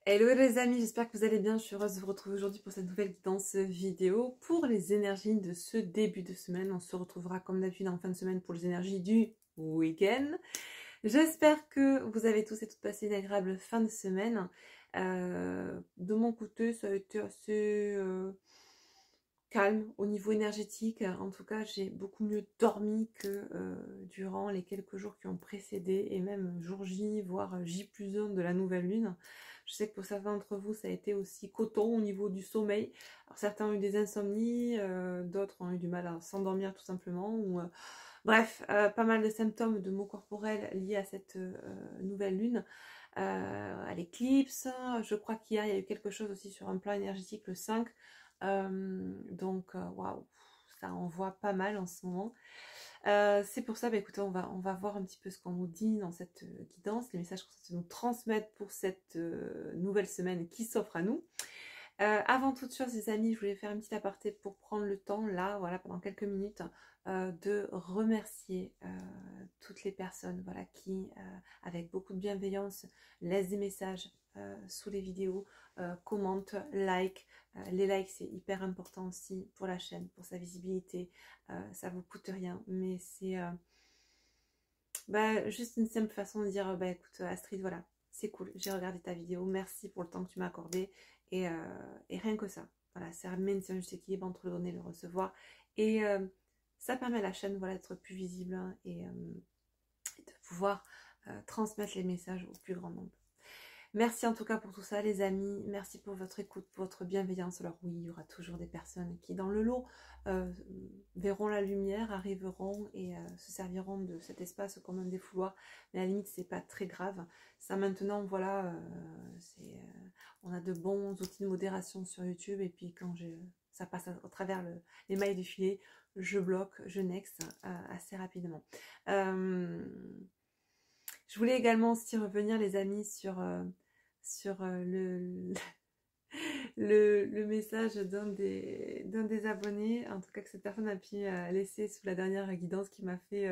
Hello les amis, j'espère que vous allez bien. Je suis heureuse de vous retrouver aujourd'hui pour cette nouvelle guidance vidéo pour les énergies de ce début de semaine. On se retrouvera comme d'habitude en fin de semaine pour les énergies du week-end. J'espère que vous avez tous et toutes passé une agréable fin de semaine. De mon côté, ça a été assez calme au niveau énergétique. En tout cas, j'ai beaucoup mieux dormi que durant les quelques jours qui ont précédé et même jour J, voire J+1 de la nouvelle lune. Je sais que pour certains d'entre vous, ça a été aussi coton au niveau du sommeil. Alors, certains ont eu des insomnies, d'autres ont eu du mal à s'endormir tout simplement. Bref, pas mal de symptômes de maux corporels liés à cette nouvelle lune. À l'éclipse, je crois qu'hier il y a eu quelque chose aussi sur un plan énergétique le 5. Donc waouh, ça envoie pas mal en ce moment. C'est pour ça, écoutez, on va voir un petit peu ce qu'on nous dit dans cette guidance, les messages qu'on souhaite nous transmettre pour cette nouvelle semaine qui s'offre à nous. Avant toute chose, les amis, je voulais faire une petite aparté pour prendre le temps, là, voilà, pendant quelques minutes, de remercier toutes les personnes, voilà, qui, avec beaucoup de bienveillance, laissent des messages sous les vidéos, commentent, like. Les likes, c'est hyper important aussi pour la chaîne, pour sa visibilité. Ça vous coûte rien, mais c'est juste une simple façon de dire, écoute, Astrid, voilà, c'est cool, j'ai regardé ta vidéo, merci pour le temps que tu m'as accordé. Et rien que ça, voilà, ça met un juste équilibre entre le donner et le recevoir. Et ça permet à la chaîne, voilà, d'être plus visible, hein, et de pouvoir transmettre les messages au plus grand nombre. Merci en tout cas pour tout ça les amis, merci pour votre écoute, pour votre bienveillance. Alors oui, il y aura toujours des personnes qui dans le lot verront la lumière, arriveront et se serviront de cet espace comme un défouloir, mais à la limite c'est pas très grave. Ça maintenant voilà, on a de bons outils de modération sur YouTube et puis quand ça passe à travers les mailles du filet, je bloque, je next assez rapidement. Je voulais également aussi revenir les amis sur le message d'un des abonnés, en tout cas que cette personne a pu laisser sous la dernière guidance qui m'a fait,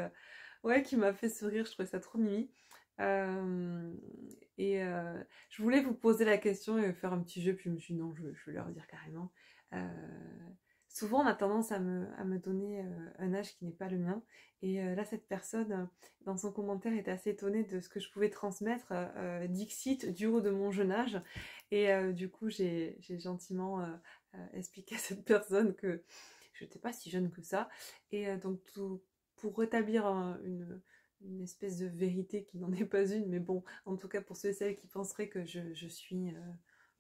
qui m'a fait sourire, je trouvais ça trop mimi. Je voulais vous poser la question et faire un petit jeu, puis je me suis dit non, je vais leur dire carrément. Souvent on a tendance à me donner un âge qui n'est pas le mien, et là cette personne dans son commentaire était assez étonnée de ce que je pouvais transmettre, dixit du haut de mon jeune âge, et du coup j'ai gentiment expliqué à cette personne que je n'étais pas si jeune que ça, et donc pour rétablir une espèce de vérité qui n'en est pas une, mais bon, en tout cas pour ceux et celles qui penseraient que je suis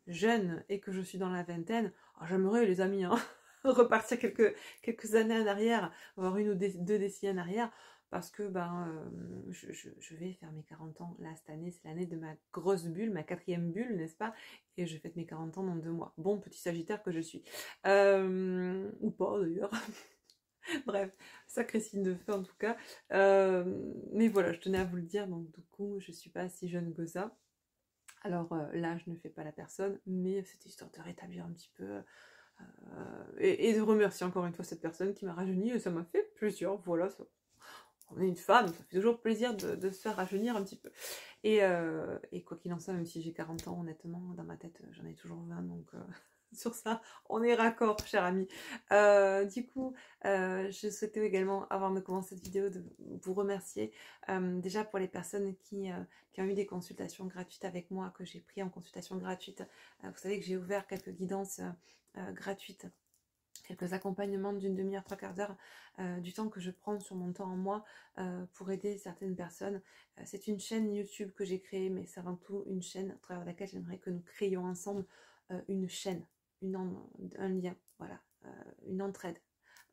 jeune et que je suis dans la vingtaine, oh, j'aimerais les amis, hein, repartir quelques années en arrière, voire une ou deux décennies en arrière, parce que je vais faire mes 40 ans. Là, cette année, c'est l'année de ma grosse bulle, ma 4e bulle, n'est-ce pas? Et je fête mes 40 ans dans 2 mois. Bon, petit sagittaire que je suis. Ou pas, d'ailleurs. Bref, sacré signe de feu, en tout cas. Mais voilà, je tenais à vous le dire, donc du coup, je suis pas si jeune que ça. Alors là, je ne fais pas la personne, mais c'est histoire de rétablir un petit peu... et de remercier encore une fois cette personne qui m'a rajeuni, et ça m'a fait plaisir, voilà, on est une femme, ça fait toujours plaisir de se faire rajeunir un petit peu. Et quoi qu'il en soit, même si j'ai 40 ans, honnêtement, dans ma tête, j'en ai toujours 20, donc sur ça, on est raccord, cher ami. Du coup, je souhaitais également, avant de commencer cette vidéo, de vous remercier déjà pour les personnes qui ont eu des consultations gratuites avec moi, que j'ai pris en consultation gratuite. Vous savez que j'ai ouvert quelques guidances gratuites, quelques accompagnements d'une demi-heure, 3/4 d'heure, du temps que je prends sur mon temps en moi pour aider certaines personnes. C'est une chaîne YouTube que j'ai créée, mais c'est avant tout une chaîne à travers laquelle j'aimerais que nous créions ensemble une chaîne, un lien, voilà, une entraide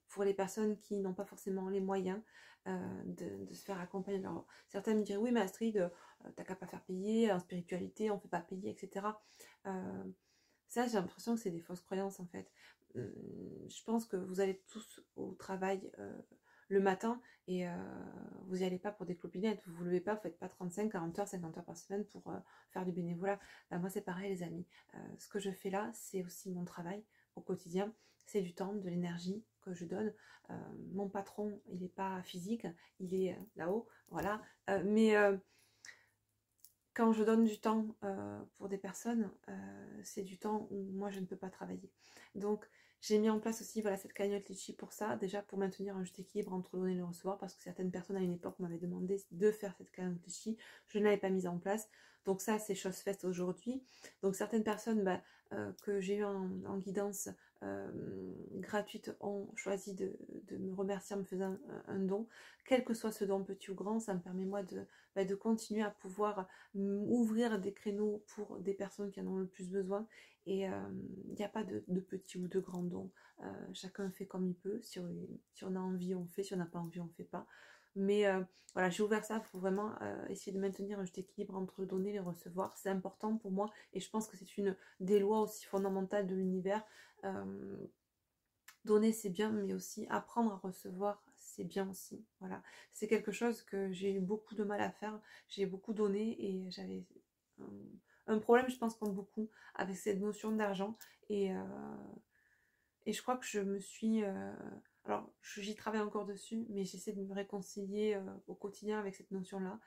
pour les personnes qui n'ont pas forcément les moyens de se faire accompagner. Alors, certains me diraient, oui mais Astrid, t'as qu'à pas faire payer, en spiritualité on ne fait pas payer, etc. Ça, j'ai l'impression que c'est des fausses croyances en fait. Je pense que vous allez tous au travail le matin et vous n'y allez pas pour des clopinettes, vous ne vous levez pas, vous ne faites pas 35, 40 heures, 50 heures par semaine pour faire du bénévolat. Moi c'est pareil les amis, ce que je fais là c'est aussi mon travail au quotidien, c'est du temps, de l'énergie que je donne. Mon patron il n'est pas physique, il est là-haut, voilà, mais quand je donne du temps pour des personnes, c'est du temps où moi je ne peux pas travailler. Donc j'ai mis en place aussi voilà, cette cagnotte Litchi pour ça, déjà pour maintenir un juste équilibre entre le donner et le recevoir, parce que certaines personnes à une époque m'avaient demandé de faire cette cagnotte Litchi, je ne l'avais pas mise en place. Donc ça c'est chose faite aujourd'hui. Donc certaines personnes que j'ai eu en guidance gratuite ont choisi de me remercier en me faisant un don. Quel que soit ce don petit ou grand, ça me permet moi de continuer à pouvoir ouvrir des créneaux pour des personnes qui en ont le plus besoin. Et il n'y a pas de petit ou de grand don. Chacun fait comme il peut. Si on a envie, on fait. Si on n'a pas envie, on ne fait pas. Mais voilà, j'ai ouvert ça pour vraiment essayer de maintenir un juste équilibre entre le donner et le recevoir. C'est important pour moi et je pense que c'est une des lois aussi fondamentales de l'univers. Donner c'est bien, mais aussi apprendre à recevoir c'est bien aussi. Voilà, c'est quelque chose que j'ai eu beaucoup de mal à faire. J'ai beaucoup donné et j'avais un problème, je pense, comme beaucoup, avec cette notion d'argent. Et je crois que je me suis... alors, j'y travaille encore dessus, mais j'essaie de me réconcilier au quotidien avec cette notion-là.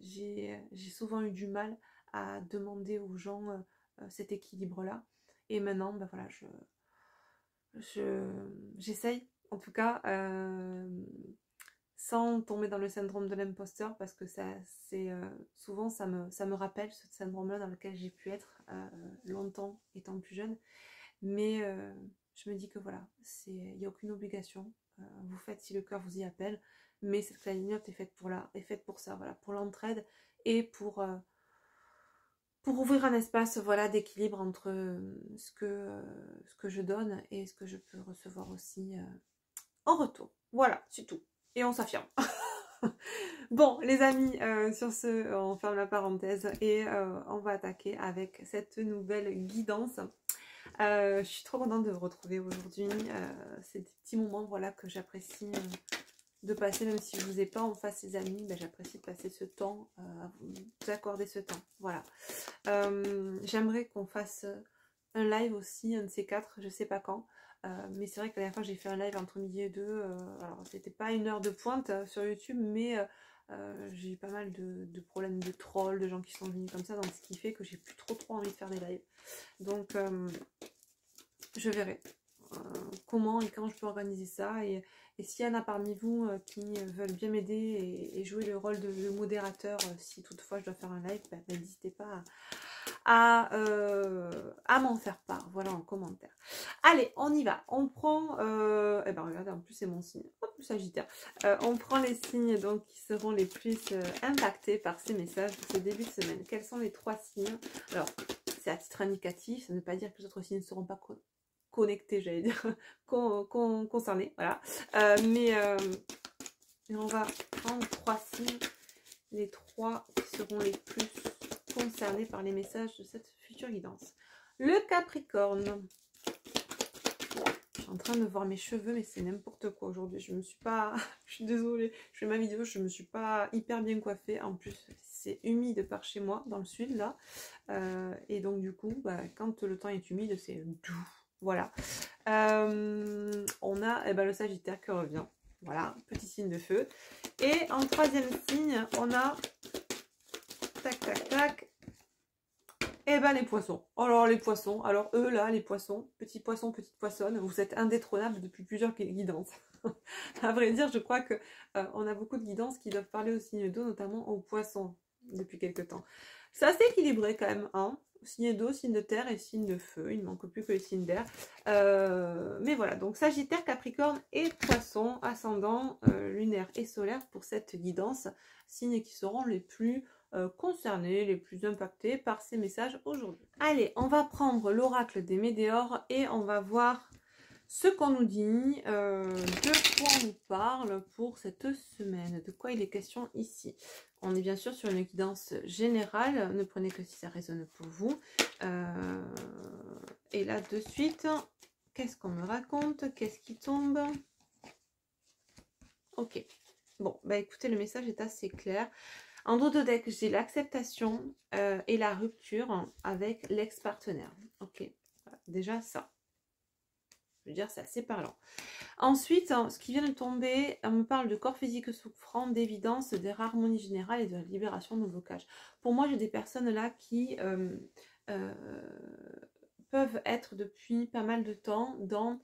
J'ai souvent eu du mal à demander aux gens cet équilibre-là. Et maintenant, ben voilà, j'essaye, en tout cas, sans tomber dans le syndrome de l'imposteur, parce que souvent ça me rappelle ce syndrome-là dans lequel j'ai pu être longtemps étant plus jeune. Mais je me dis que voilà, il n'y a aucune obligation. Vous faites si le cœur vous y appelle, mais cette cagnotte est faite pour ça, voilà, pour l'entraide et pour ouvrir un espace voilà, d'équilibre entre ce que je donne et ce que je peux recevoir aussi en retour. Voilà, c'est tout. Et on s'affirme. Bon, les amis, sur ce, on ferme la parenthèse et on va attaquer avec cette nouvelle guidance. Je suis trop contente de vous retrouver aujourd'hui. C'est des petits moments voilà, que j'apprécie de passer, même si je ne vous ai pas en face les amis, j'apprécie de passer ce temps, vous accorder ce temps. Voilà. J'aimerais qu'on fasse un live aussi, un de ces quatre, je sais pas quand. Mais c'est vrai que la dernière fois j'ai fait un live entre midi et deux. Alors c'était pas une heure de pointe sur YouTube, mais j'ai eu pas mal de problèmes de trolls, de gens qui sont venus comme ça, donc ce qui fait que j'ai plus trop envie de faire des lives. Donc je verrai comment et quand je peux organiser ça. Et s'il y en a parmi vous qui veulent bien m'aider et jouer le rôle de modérateur, si toutefois je dois faire un live, n'hésitez pas à m'en faire part, voilà, en commentaire. Allez, on y va, on prend, et ben regardez, en plus c'est mon signe, hop, le Sagittaire. On prend les signes donc qui seront les plus impactés par ces messages de ce début de semaine. Quels sont les 3 signes? Alors, c'est à titre indicatif, ça ne veut pas dire que les autres signes ne seront pas connectés, j'allais dire, concernés, voilà. Mais on va prendre 3 signes, les 3 qui seront les plus concernés par les messages de cette future guidance. Le Capricorne. Je suis en train de voir mes cheveux, mais c'est n'importe quoi aujourd'hui. Je me suis pas... Je suis désolée, je fais ma vidéo, je me suis pas hyper bien coiffée. En plus, c'est humide par chez moi, dans le sud, là. Et donc, du coup, quand le temps est humide, c'est doux. Voilà. On a le Sagittaire qui revient. Voilà, petit signe de feu. Et en 3e signe, on a... Tac, tac, tac. Et les poissons. Alors les poissons, alors eux là, les poissons, petits poissons, petites poissonnes, vous êtes indétrônables depuis plusieurs guidances. À vrai dire, je crois que on a beaucoup de guidances qui doivent parler aux signes d'eau, notamment aux poissons, depuis quelques temps. C'est assez équilibré quand même, hein. Signe d'eau, signe de terre et signe de feu. Il ne manque plus que les signes d'air. Mais voilà, donc Sagittaire, Capricorne et Poisson, ascendant lunaire et solaire pour cette guidance. Signes qui seront les plus concernés, les plus impactés par ces messages aujourd'hui. Allez, on va prendre l'oracle des Médéors et on va voir ce qu'on nous dit, de quoi on nous parle pour cette semaine, de quoi il est question ici. On est bien sûr sur une guidance générale, ne prenez que si ça résonne pour vous. Et là de suite, qu'est-ce qu'on me raconte? Qu'est-ce qui tombe? Ok, bon, écoutez, le message est assez clair. En dos de deck, j'ai l'acceptation et la rupture avec l'ex-partenaire. Ok, voilà, déjà ça. Je veux dire, c'est assez parlant. Ensuite, ce qui vient de tomber, on me parle de corps physique souffrant, d'évidence, de réharmonie générale et de libération de blocage. Pour moi, j'ai des personnes là qui peuvent être depuis pas mal de temps dans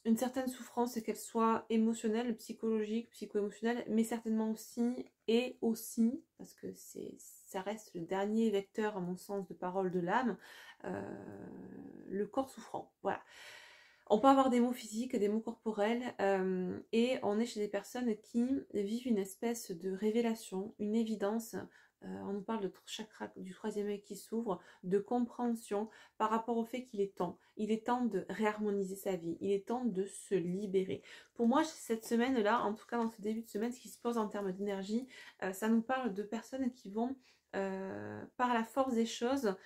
une certaine souffrance, qu'elle soit émotionnelle, psychologique, psycho-émotionnelle, mais certainement aussi, parce que ça reste le dernier vecteur, à mon sens, de parole de l'âme, le corps souffrant. Voilà. On peut avoir des mots physiques, des mots corporels, et on est chez des personnes qui vivent une espèce de révélation, une évidence. On nous parle de chakra du troisième œil qui s'ouvre, de compréhension par rapport au fait qu'il est temps. Il est temps de réharmoniser sa vie, il est temps de se libérer. Pour moi, cette semaine-là, en tout cas dans ce début de semaine, ce qui se pose en termes d'énergie, ça nous parle de personnes qui vont, par la force des choses,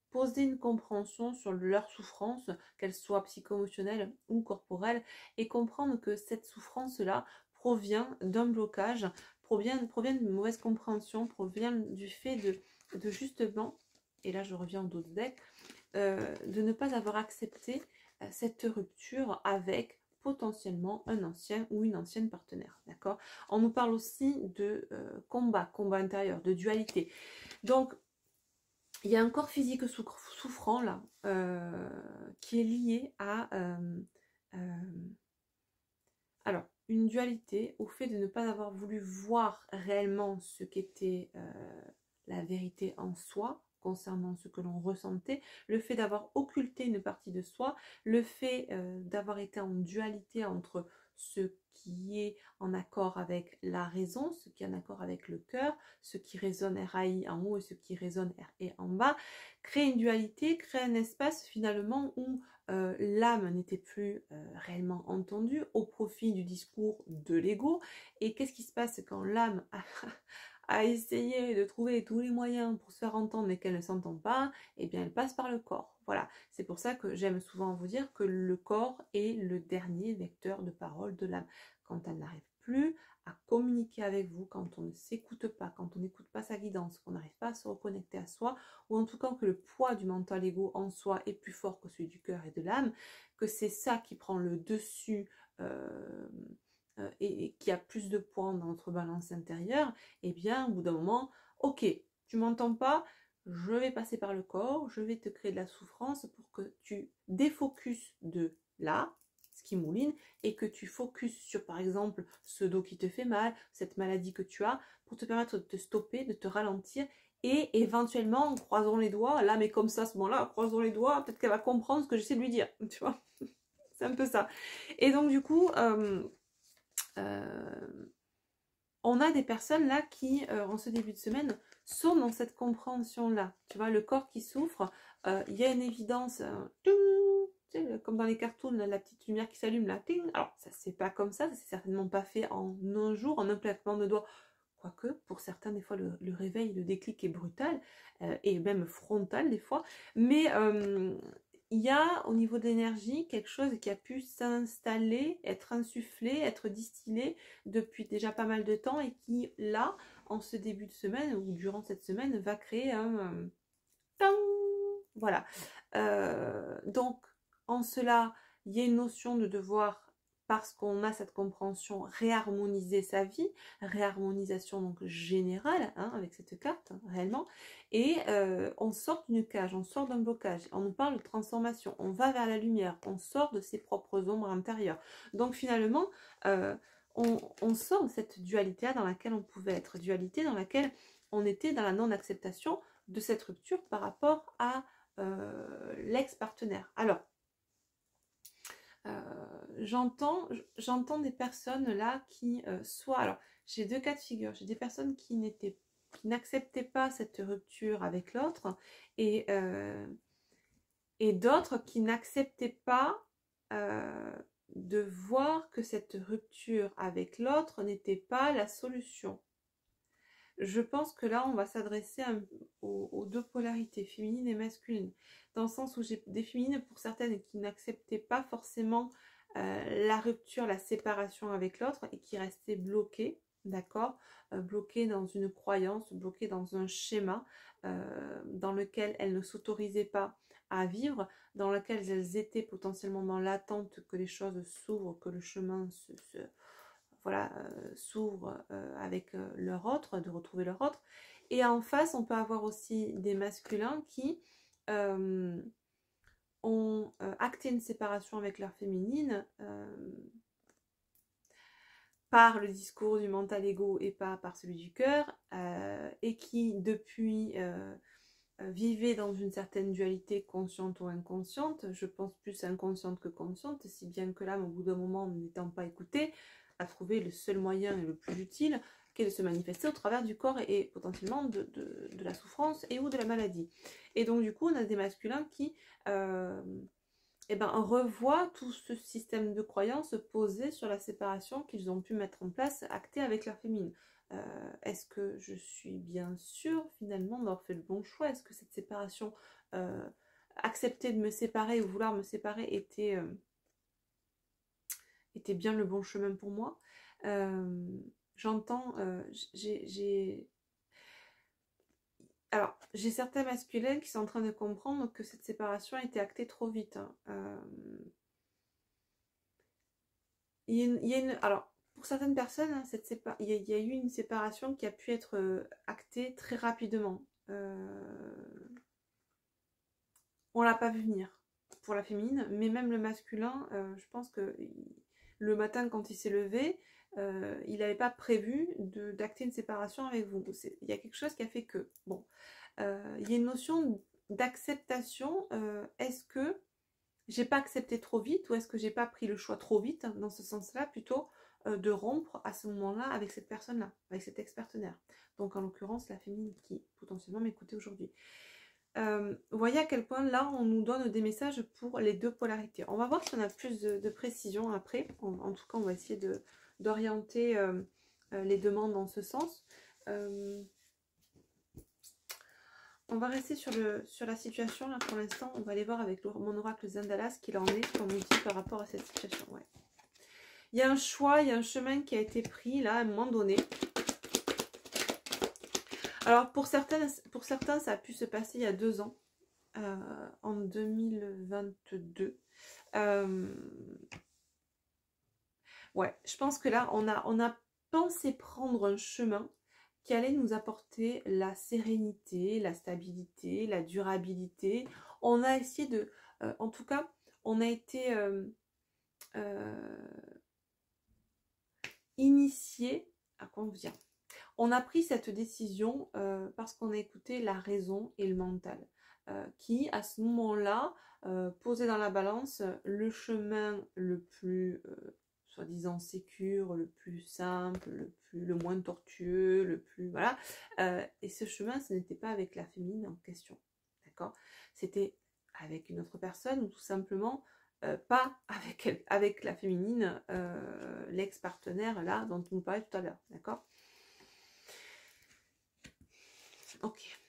poser une compréhension sur leur souffrance, qu'elle soit psycho-émotionnelle ou corporelle, et comprendre que cette souffrance-là provient d'un blocage, provient d'une mauvaise compréhension, provient du fait de justement, et là je reviens au dos de deck, de ne pas avoir accepté cette rupture avec potentiellement un ancien ou une ancienne partenaire, d'accord? On nous parle aussi de combat intérieur, de dualité. Donc, il y a un corps physique souffrant là, qui est lié à alors, une dualité au fait de ne pas avoir voulu voir réellement ce qu'était la vérité en soi concernant ce que l'on ressentait, le fait d'avoir occulté une partie de soi, le fait d'avoir été en dualité entre ce qui est en accord avec la raison, ce qui est en accord avec le cœur, ce qui résonne RAI en haut et ce qui résonne RE en bas, créer une dualité, créer un espace finalement où l'âme n'était plus réellement entendue au profit du discours de l'ego. Et qu'est-ce qui se passe quand l'âme a essayé de trouver tous les moyens pour se faire entendre mais qu'elle ne s'entend pas? Eh bien, elle passe par le corps. Voilà, c'est pour ça que j'aime souvent vous dire que le corps est le dernier vecteur de parole de l'âme. Quand elle n'arrive plus à communiquer avec vous, quand on ne s'écoute pas, quand on n'écoute pas sa guidance, qu'on n'arrive pas à se reconnecter à soi, ou en tout cas que le poids du mental ego en soi est plus fort que celui du cœur et de l'âme, que c'est ça qui prend le dessus et qui a plus de poids dans notre balance intérieure, et bien au bout d'un moment, ok, tu m'entends pas, je vais passer par le corps, je vais te créer de la souffrance pour que tu défocuses de là, ce qui mouline, et que tu focuses sur par exemple ce dos qui te fait mal, cette maladie que tu as, pour te permettre de te stopper, de te ralentir, et éventuellement, croisons les doigts, là mais comme ça à ce moment-là, croisons les doigts, peut-être qu'elle va comprendre ce que j'essaie de lui dire, tu vois, c'est un peu ça. Et donc du coup, on a des personnes là qui, en ce début de semaine, sont dans cette compréhension-là. Tu vois, le corps qui souffre, il y a une évidence, comme dans les cartoons, la petite lumière qui s'allume là. Ting. Alors, ça c'est pas comme ça c'est certainement pas fait en un jour, en un claquement de doigts. Quoique, pour certains, des fois, le réveil, le déclic est brutal, et même frontal des fois. Mais il y a au niveau de l'énergie quelque chose qui a pu s'installer, être insufflé, être distillé depuis déjà pas mal de temps et qui là, en ce début de semaine ou durant cette semaine, va créer un tang. Voilà. Donc en cela, il y a une notion de devoir, parce qu'on a cette compréhension, réharmoniser sa vie, réharmonisation donc générale, hein, avec cette carte, hein, réellement, et on sort d'une cage, on sort d'un blocage, on nous parle de transformation, on va vers la lumière, on sort de ses propres ombres intérieures. Donc finalement, on sort de cette dualité dans laquelle on pouvait être, dualité dans laquelle on était dans la non-acceptation de cette rupture par rapport à l'ex-partenaire. Alors, j'entends des personnes là qui soit, alors j'ai deux cas de figure, j'ai des personnes qui n'acceptaient pas cette rupture avec l'autre et d'autres qui n'acceptaient pas de voir que cette rupture avec l'autre n'était pas la solution. Je pense que là, on va s'adresser aux deux polarités, féminine et masculine, dans le sens où j'ai des féminines pour certaines qui n'acceptaient pas forcément la rupture, la séparation avec l'autre et qui restaient bloquées, d'accord, bloquées dans une croyance, bloquées dans un schéma dans lequel elles ne s'autorisaient pas à vivre, dans lequel elles étaient potentiellement dans l'attente que les choses s'ouvrent, que le chemin voilà, s'ouvre avec leur autre, de retrouver leur autre. Et en face, on peut avoir aussi des masculins qui ont acté une séparation avec leur féminine par le discours du mental ego et pas par celui du cœur, et qui depuis vivaient dans une certaine dualité consciente ou inconsciente, je pense plus inconsciente que consciente, si bien que l'âme, au bout d'un moment, n'étant pas écoutée, a trouvé le seul moyen et le plus utile, qui est de se manifester au travers du corps et potentiellement de la souffrance et ou de la maladie. Et donc du coup, on a des masculins qui revoient tout ce système de croyances posé sur la séparation qu'ils ont pu mettre en place, acté avec leur féminine. Est-ce que je suis bien sûre finalement d'avoir fait le bon choix? Est-ce que cette séparation, accepter de me séparer ou vouloir me séparer était bien le bon chemin pour moi? J'entends, alors, j'ai certains masculins qui sont en train de comprendre que cette séparation a été actée trop vite. Alors, pour certaines personnes, hein, il y a eu une séparation qui a pu être actée très rapidement. On l'a pas vu venir pour la féminine, mais même le masculin, je pense que le matin quand il s'est levé, il n'avait pas prévu d'acter une séparation avec vous. Il y a quelque chose qui a fait que, bon, il y a une notion d'acceptation. Est-ce que j'ai pas accepté trop vite ou est-ce que j'ai pas pris le choix trop vite, dans ce sens-là, plutôt de rompre à ce moment-là avec cette personne-là, avec cet ex-partenaire. Donc en l'occurrence la féminine qui potentiellement m'écoutait aujourd'hui. Vous voyez à quel point là on nous donne des messages pour les deux polarités. On va voir si on a plus de précision après. En tout cas on va essayer d'orienter les demandes dans ce sens. On va rester sur la situation là pour l'instant. On va aller voir avec mon oracle Zendala ce qu'il en est, ce qu'on nous dit par rapport à cette situation. Ouais. Il y a un choix, il y a un chemin qui a été pris là à un moment donné. Alors pour certains ça a pu se passer il y a 2 ans, en 2022. Ouais, je pense que là on a pensé prendre un chemin qui allait nous apporter la sérénité, la stabilité, la durabilité. On a essayé de... en tout cas, on a été initié... À quoi on vous dire ? On a pris cette décision parce qu'on a écouté la raison et le mental, qui, à ce moment-là, posaient dans la balance le chemin le plus... soi-disant sécure, le plus simple, le moins tortueux, le plus... Voilà. Et ce chemin, ce n'était pas avec la féminine en question. D'accord ? C'était avec une autre personne ou tout simplement pas avec la féminine, l'ex-partenaire là dont on nous parlait tout à l'heure. D'accord ? Ok.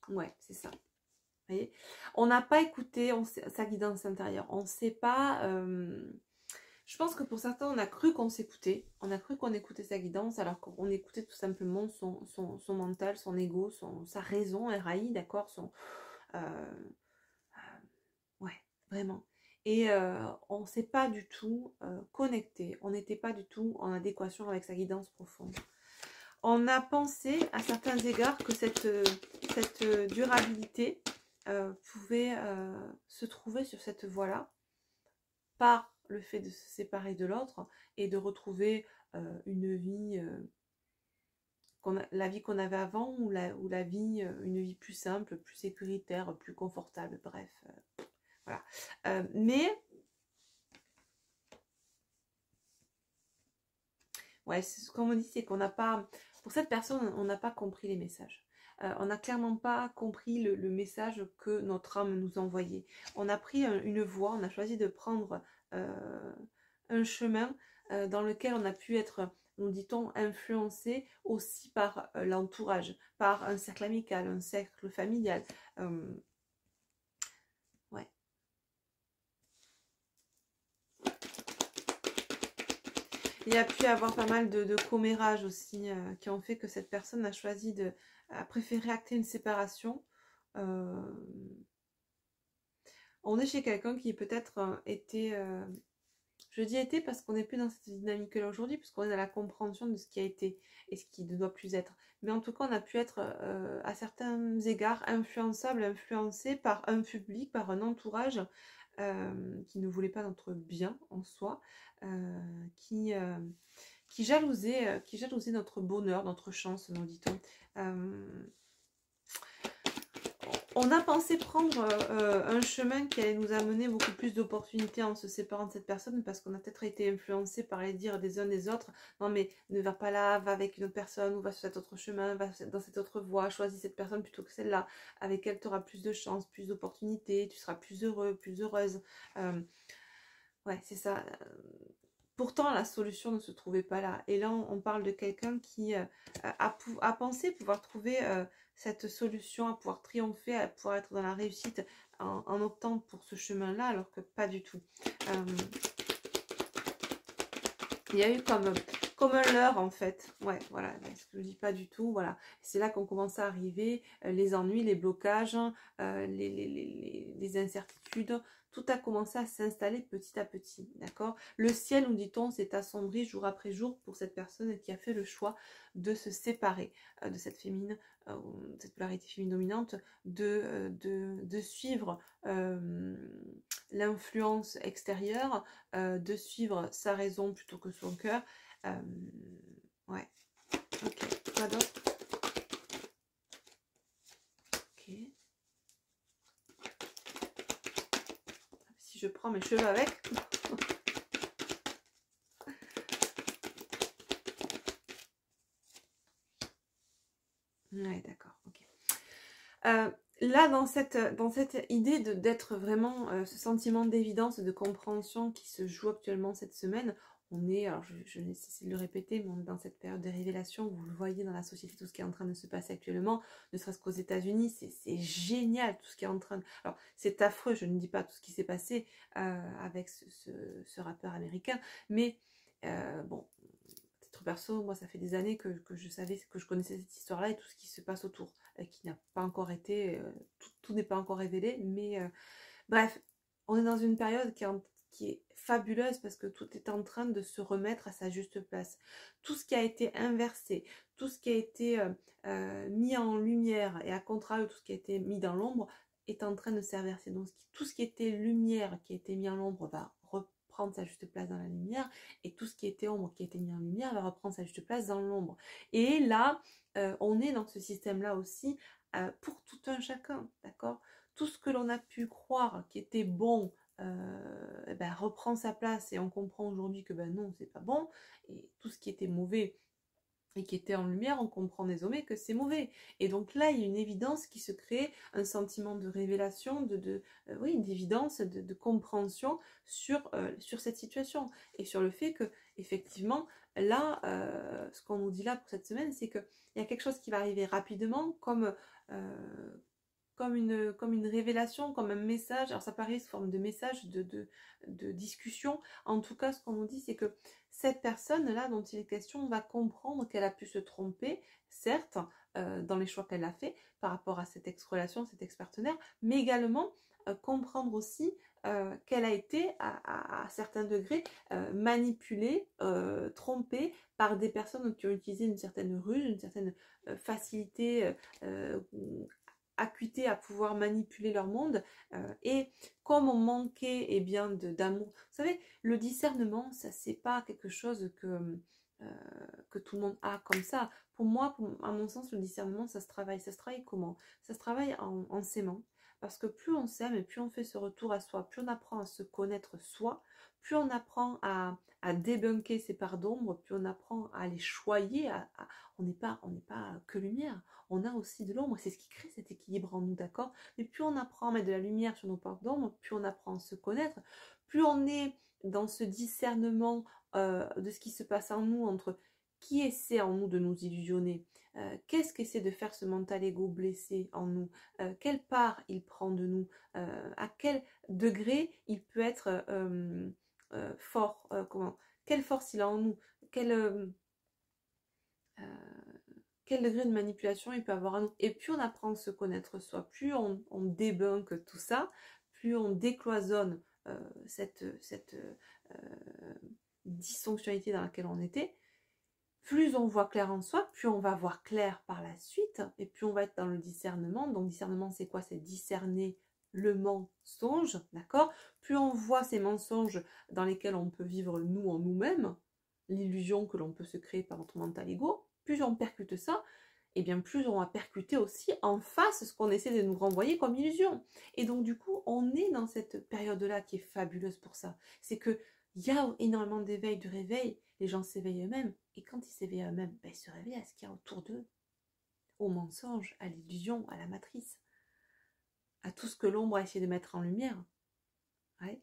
Ouais, c'est ça. Vous voyez, on n'a pas écouté sa guidance intérieure. On ne sait pas... je pense que pour certains, on a cru qu'on s'écoutait. On a cru qu'on écoutait sa guidance alors qu'on écoutait tout simplement son mental, son ego, sa raison, RAI, d'accord, ouais, vraiment. Et on ne s'est pas du tout connecté. On n'était pas du tout en adéquation avec sa guidance profonde. On a pensé à certains égards que cette durabilité pouvait se trouver sur cette voie-là par le fait de se séparer de l'autre et de retrouver une vie, la vie qu'on avait avant ou la vie, une vie plus simple, plus sécuritaire, plus confortable, bref. Voilà. Mais, ouais, ce qu'on me dit, c'est qu'on n'a pas... Pour cette personne, on n'a pas compris les messages. On n'a clairement pas compris le message que notre âme nous envoyait. On a pris une voie, on a choisi de prendre un chemin dans lequel on a pu être, nous dit-on, influencé aussi par l'entourage, par un cercle amical, un cercle familial. Ouais. Il y a pu y avoir pas mal de commérages aussi qui ont fait que cette personne a choisi a préféré acter une séparation. Euh, on est chez quelqu'un qui peut-être était... je dis été parce qu'on n'est plus dans cette dynamique-là aujourd'hui, puisqu'on est dans la compréhension de ce qui a été et ce qui ne doit plus être. Mais en tout cas, on a pu être à certains égards influençable, influencé par un public, par un entourage qui ne voulait pas notre bien en soi, euh, qui, euh, qui jalousait notre bonheur, notre chance, nous dit-on. On a pensé prendre un chemin qui allait nous amener beaucoup plus d'opportunités en se séparant de cette personne parce qu'on a peut-être été influencé par les dires des uns des autres. Non mais ne va pas là, va avec une autre personne ou va sur cet autre chemin, va dans cette autre voie, choisis cette personne plutôt que celle-là. Avec elle, tu auras plus de chance, plus d'opportunités, tu seras plus heureux, plus heureuse. Ouais, c'est ça. Pourtant, la solution ne se trouvait pas là. Et là, on parle de quelqu'un qui a pensé pouvoir trouver cette solution, à pouvoir triompher, à pouvoir être dans la réussite en optant pour ce chemin-là, alors que pas du tout. Il y a eu comme un leurre, en fait. Ouais, voilà, ce que je ne dis pas du tout. Voilà. C'est là qu'on commence à arriver, les ennuis, les blocages, les incertitudes. Tout a commencé à s'installer petit à petit, d'accord? Le ciel, nous dit-on, s'est assombri jour après jour pour cette personne qui a fait le choix de se séparer de cette féminine, cette polarité féminine dominante, de suivre l'influence extérieure, de suivre sa raison plutôt que son cœur. Ouais, ok, quoi d'autre? Ok. Si je prends mes cheveux avec. Ouais, d'accord, ok. Là, dans cette idée d'être vraiment ce sentiment d'évidence, de compréhension qui se joue actuellement cette semaine, on est, alors je n'ai cessé de le répéter, mais on est dans cette période de révélation, vous le voyez dans la société, tout ce qui est en train de se passer actuellement, ne serait-ce qu'aux États-Unis, c'est génial tout ce qui est en train de... Alors, c'est affreux, je ne dis pas tout ce qui s'est passé avec ce rappeur américain, mais bon, titre perso, moi ça fait des années que je savais, que je connaissais cette histoire-là et tout ce qui se passe autour, qui n'a pas encore été, tout n'est pas encore révélé, mais bref, on est dans une période qui est fabuleuse parce que tout est en train de se remettre à sa juste place. Tout ce qui a été inversé, tout ce qui a été mis en lumière et à contrario tout ce qui a été mis dans l'ombre est en train de s'inverser. Donc tout ce qui était lumière, qui a été mis en l'ombre va reprendre sa juste place dans la lumière et tout ce qui était ombre, qui a été mis en lumière va reprendre sa juste place dans l'ombre. Et là, on est dans ce système-là aussi pour tout un chacun, d'accord? Tout ce que l'on a pu croire qui était bon reprend sa place et on comprend aujourd'hui que ben non, c'est pas bon. Et tout ce qui était mauvais et qui était en lumière, on comprend désormais que c'est mauvais. Et donc là, il y a une évidence qui se crée, un sentiment de révélation, oui, d'évidence, de compréhension sur cette situation et sur le fait que, effectivement, là, ce qu'on nous dit là pour cette semaine, c'est qu'il y a quelque chose qui va arriver rapidement, euh, comme une révélation, comme un message. Alors ça paraît sous forme de message, de discussion. En tout cas, ce qu'on nous dit, c'est que cette personne-là dont il est question va comprendre qu'elle a pu se tromper, certes, dans les choix qu'elle a fait par rapport à cette ex-relation, cet ex-partenaire, mais également comprendre aussi qu'elle a été, à certains degrés, manipulée, trompée par des personnes qui ont utilisé une certaine ruse, une certaine facilité acuité à pouvoir manipuler leur monde et comme on manquait eh bien d'amour. Vous savez, le discernement, ça c'est pas quelque chose que tout le monde a comme ça. Pour moi, à mon sens, le discernement, ça se travaille. Ça se travaille comment? Ça se travaille en s'aimant. Parce que plus on s'aime et plus on fait ce retour à soi, plus on apprend à se connaître soi, plus on apprend à débunker ses parts d'ombre, plus on apprend à les choyer. On n'est pas que lumière, on a aussi de l'ombre. C'est ce qui crée cet équilibre en nous, d'accord? Mais plus on apprend à mettre de la lumière sur nos parts d'ombre, plus on apprend à se connaître, plus on est dans ce discernement de ce qui se passe en nous entre qui essaie en nous de nous illusionner, qu'est-ce qu'essaie de faire ce mental ego blessé en nous, quelle part il prend de nous, à quel degré il peut être fort, quelle force il a en nous, quel degré de manipulation il peut avoir à nous. Et plus on apprend à se connaître soi, plus on débunk tout ça, plus on décloisonne cette dysfonctionnalité dans laquelle on était, plus on voit clair en soi, plus on va voir clair par la suite, et plus on va être dans le discernement. Donc discernement, c'est quoi? C'est discerner le mensonge, d'accord? Plus on voit ces mensonges dans lesquels on peut vivre nous en nous-mêmes, l'illusion que l'on peut se créer par notre mental ego, plus on percute ça, et bien plus on va percuter aussi en face ce qu'on essaie de nous renvoyer comme illusion. Et donc du coup, on est dans cette période-là qui est fabuleuse pour ça. C'est que il y a énormément d'éveil, de réveil, les gens s'éveillent eux-mêmes, et quand ils s'éveillent eux-mêmes, ben, ils se réveillent à ce qu'il y a autour d'eux, au mensonge, à l'illusion, à la matrice, à tout ce que l'ombre a essayé de mettre en lumière. Ouais.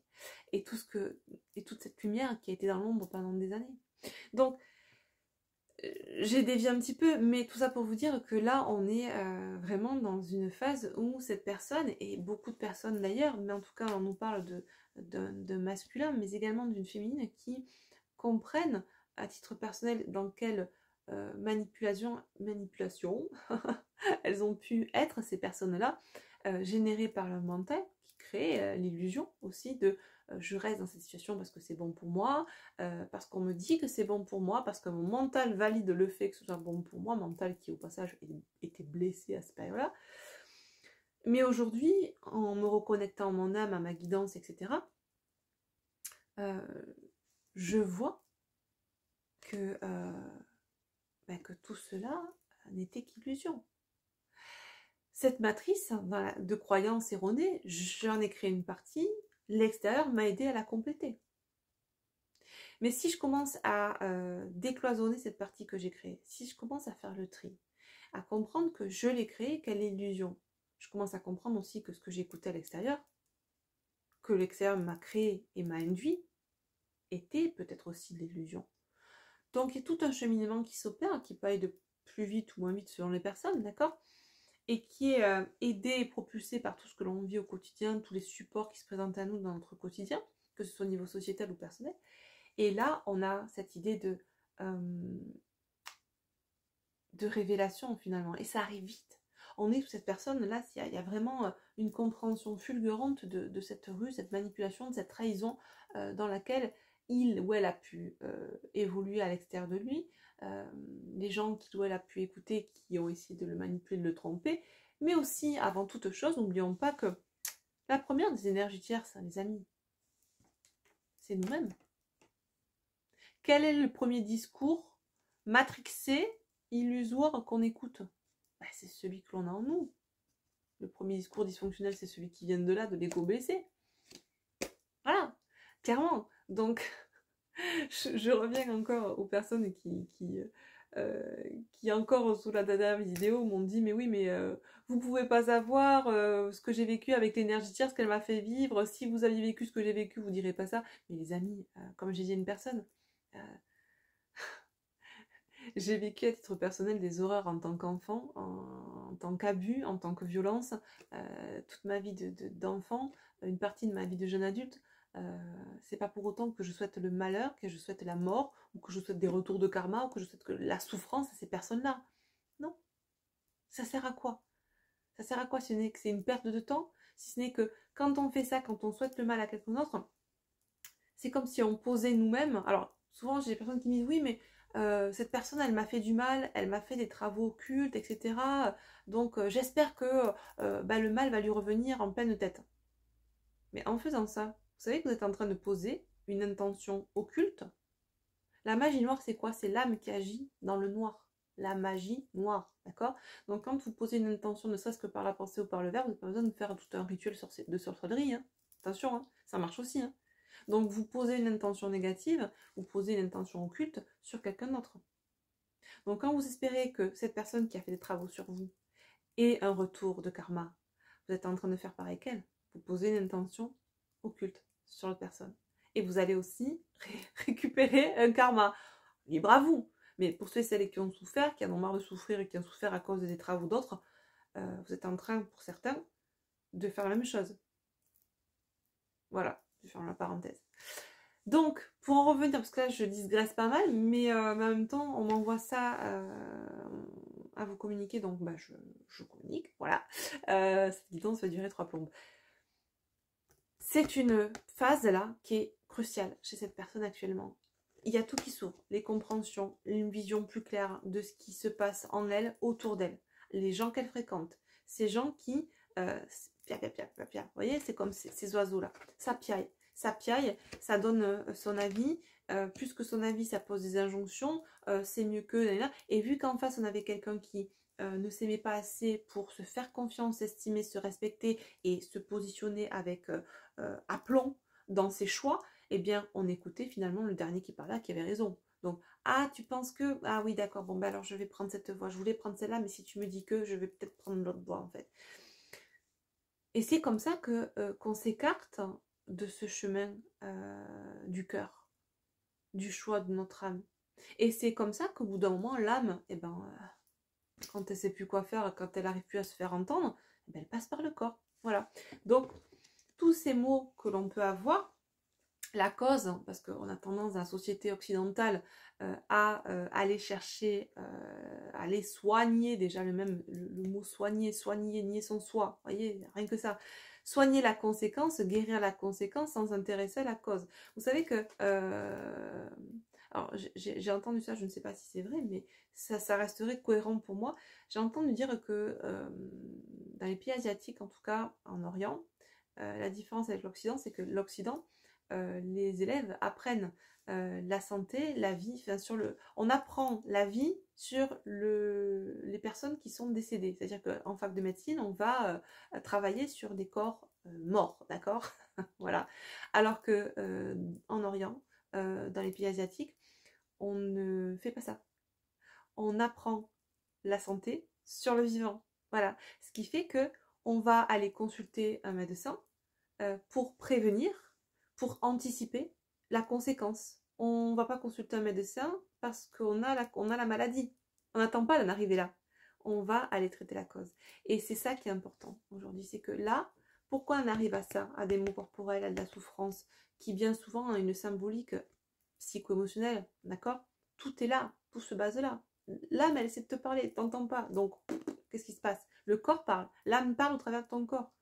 Et toute cette lumière qui a été dans l'ombre pendant des années. Donc, j'ai dévié un petit peu, mais tout ça pour vous dire que là, on est vraiment dans une phase où cette personne, et beaucoup de personnes d'ailleurs, mais en tout cas, on nous parle de masculin, mais également d'une féminine qui comprennent à titre personnel dans quelle manipulation elles ont pu être, ces personnes-là, générées par leur mental, qui crée l'illusion aussi de je reste dans cette situation parce que c'est bon pour moi, parce qu'on me dit que c'est bon pour moi, parce que mon mental valide le fait que ce soit bon pour moi, mental qui au passage était blessé à cette période-là. Mais aujourd'hui, en me reconnectant à mon âme, à ma guidance, etc., je vois que tout cela n'était qu'illusion. Cette matrice de croyances erronées, j'en ai créé une partie, l'extérieur m'a aidé à la compléter. Mais si je commence à décloisonner cette partie que j'ai créée, si je commence à faire le tri, à comprendre que je l'ai créée, quelle est l'illusion, je commence à comprendre aussi que ce que j'écoutais à l'extérieur, que l'extérieur m'a créé et m'a induit, était peut-être aussi de l'illusion. Donc il y a tout un cheminement qui s'opère, qui peut aller de plus vite ou moins vite selon les personnes, d'accord ? Et qui est aidé et propulsé par tout ce que l'on vit au quotidien, tous les supports qui se présentent à nous dans notre quotidien, que ce soit au niveau sociétal ou personnel. Et là, on a cette idée de révélation finalement, et ça arrive vite. On est sous cette personne-là, il y a vraiment une compréhension fulgurante de cette ruse, cette manipulation, de cette trahison dans laquelle il ou elle a pu évoluer à l'extérieur de lui, les gens qu'il ou elle a pu écouter qui ont essayé de le manipuler, de le tromper, mais aussi, avant toute chose, n'oublions pas que la première des énergies tierces, les amis, c'est nous-mêmes. Quel est le premier discours matrixé, illusoire qu'on écoute? C'est celui que l'on a en nous. Le premier discours dysfonctionnel, c'est celui qui vient de là, de l'ego blessé. Voilà, clairement. Donc, je reviens encore aux personnes qui encore sous la dernière vidéo m'ont dit mais oui mais vous pouvez pas savoir ce que j'ai vécu avec l'énergie tierce, ce qu'elle m'a fait vivre. Si vous aviez vécu ce que j'ai vécu, vous direz pas ça. Mais les amis, comme j'ai dit à une personne, j'ai vécu à titre personnel des horreurs en tant qu'enfant, en tant qu'abus, en tant que violence, toute ma vie d'enfant, une partie de ma vie de jeune adulte. C'est pas pour autant que je souhaite le malheur, que je souhaite la mort, ou que je souhaite des retours de karma, ou que je souhaite que la souffrance à ces personnes-là. Non. Ça sert à quoi? Ça sert à quoi si ce n'est que c'est une perte de temps? Si ce n'est que quand on fait ça, quand on souhaite le mal à quelqu'un d'autre, c'est comme si on posait nous-mêmes. Alors, souvent j'ai des personnes qui me disent oui, mais cette personne, elle m'a fait du mal, elle m'a fait des travaux occultes, etc. Donc, j'espère que le mal va lui revenir en pleine tête. Mais en faisant ça, vous savez que vous êtes en train de poser une intention occulte. La magie noire, c'est quoi? C'est l'âme qui agit dans le noir. La magie noire, d'accord? Donc quand vous posez une intention, ne serait-ce que par la pensée ou par le verbe, vous n'avez pas besoin de faire tout un rituel de sorcellerie. Hein. Attention, hein, ça marche aussi. Hein. Donc vous posez une intention négative, vous posez une intention occulte sur quelqu'un d'autre. Donc quand vous espérez que cette personne qui a fait des travaux sur vous ait un retour de karma, vous êtes en train de faire pareil qu'elle. Vous posez une intention occulte sur l'autre personne. Et vous allez aussi récupérer un karma. Libre à vous. Mais pour ceux et celles qui ont souffert, qui en ont marre de souffrir et qui ont souffert à cause des travaux d'autres, vous êtes en train, pour certains, de faire la même chose. Voilà, je ferme la parenthèse. Donc, pour en revenir, parce que là je digresse pas mal, mais en même temps on m'envoie ça à vous communiquer, donc bah, je communique, voilà. Cette guidance va durer 3 plombes. C'est une phase là qui est cruciale chez cette personne actuellement. Il y a tout qui s'ouvre, les compréhensions, une vision plus claire de ce qui se passe en elle, autour d'elle, les gens qu'elle fréquente, ces gens qui, pia, pia, pia, pia, pia. Vous voyez, c'est comme ces oiseaux-là, ça piaille, ça donne son avis, plus que son avis, ça pose des injonctions, c'est mieux que, et vu qu'en face on avait quelqu'un qui ne s'aimait pas assez pour se faire confiance, s'estimer, se respecter et se positionner avec aplomb dans ses choix, eh bien, on écoutait finalement le dernier qui parlait qui avait raison. Donc, ah, tu penses que... Ah oui, d'accord, bon, ben alors je vais prendre cette voie. Je voulais prendre celle-là, mais si tu me dis que, je vais peut-être prendre l'autre voie, en fait. Et c'est comme ça que qu'on s'écarte de ce chemin du cœur, du choix de notre âme. Et c'est comme ça qu'au bout d'un moment, l'âme, eh ben, quand elle sait plus quoi faire, quand elle n'arrive plus à se faire entendre, eh ben, elle passe par le corps. Voilà. Donc, tous ces mots que l'on peut avoir, la cause, parce qu'on a tendance dans la société occidentale à aller chercher, aller soigner, déjà le mot soigner, nier son soi, vous voyez, rien que ça. Soigner la conséquence, guérir la conséquence sans s'intéresser à la cause. Vous savez que, alors j'ai entendu ça, je ne sais pas si c'est vrai, mais ça resterait cohérent pour moi. J'ai entendu dire que dans les pays asiatiques, en tout cas en Orient, la différence avec l'Occident, c'est que l'Occident, les élèves apprennent la santé, la vie, enfin, on apprend la vie sur les personnes qui sont décédées. C'est-à-dire qu'en fac de médecine, on va travailler sur des corps morts, d'accord. Voilà. Alors que en Orient, dans les pays asiatiques, on ne fait pas ça. On apprend la santé sur le vivant. Voilà. Ce qui fait que on va aller consulter un médecin pour prévenir, pour anticiper la conséquence. On ne va pas consulter un médecin parce qu'on a la maladie. On n'attend pas d'en arriver là. On va aller traiter la cause. Et c'est ça qui est important aujourd'hui. C'est que là, pourquoi on arrive à ça, à des mots corporels, à de la souffrance, qui bien souvent a une symbolique psycho-émotionnelle, d'accord? Tout est là, tout se base là. L'âme, elle essaie de te parler, t'entends pas. Donc, qu'est-ce qui se passe? Le corps parle, l'âme parle au travers de ton corps.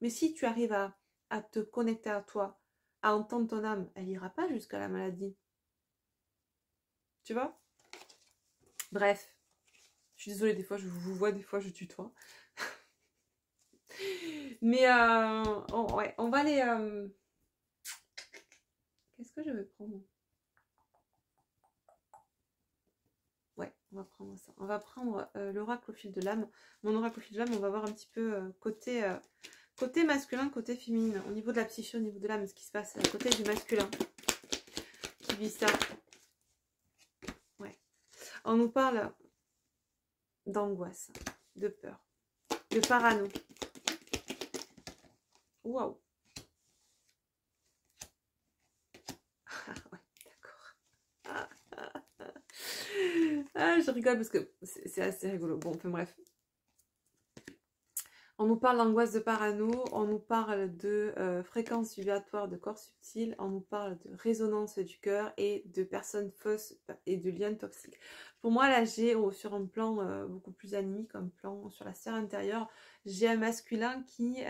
Mais si tu arrives à te connecter à toi, à entendre ton âme, elle ira pas jusqu'à la maladie. Tu vois? Bref, je suis désolée, des fois je vous vois, des fois je tutoie. Mais ouais, on va aller... Qu'est-ce que je vais prendre? Ouais, on va prendre ça. On va prendre l'oracle au fil de l'âme. Mon oracle au fil de l'âme, on va voir un petit peu côté masculin, côté féminin. Au niveau de la psyché, au niveau de l'âme, ce qui se passe à côté du masculin. Qui vit ça. Ouais. On nous parle d'angoisse, de peur, de parano. Waouh. Ah ouais, d'accord. Ah, je rigole parce que c'est assez rigolo. Bon, enfin bref. On nous parle d'angoisse de parano, on nous parle de fréquences vibratoires de corps subtils, on nous parle de résonance du cœur et de personnes fausses et de liens toxiques. Pour moi, là, j'ai sur un plan beaucoup plus animique, un plan sur la sphère intérieure, j'ai un masculin qui,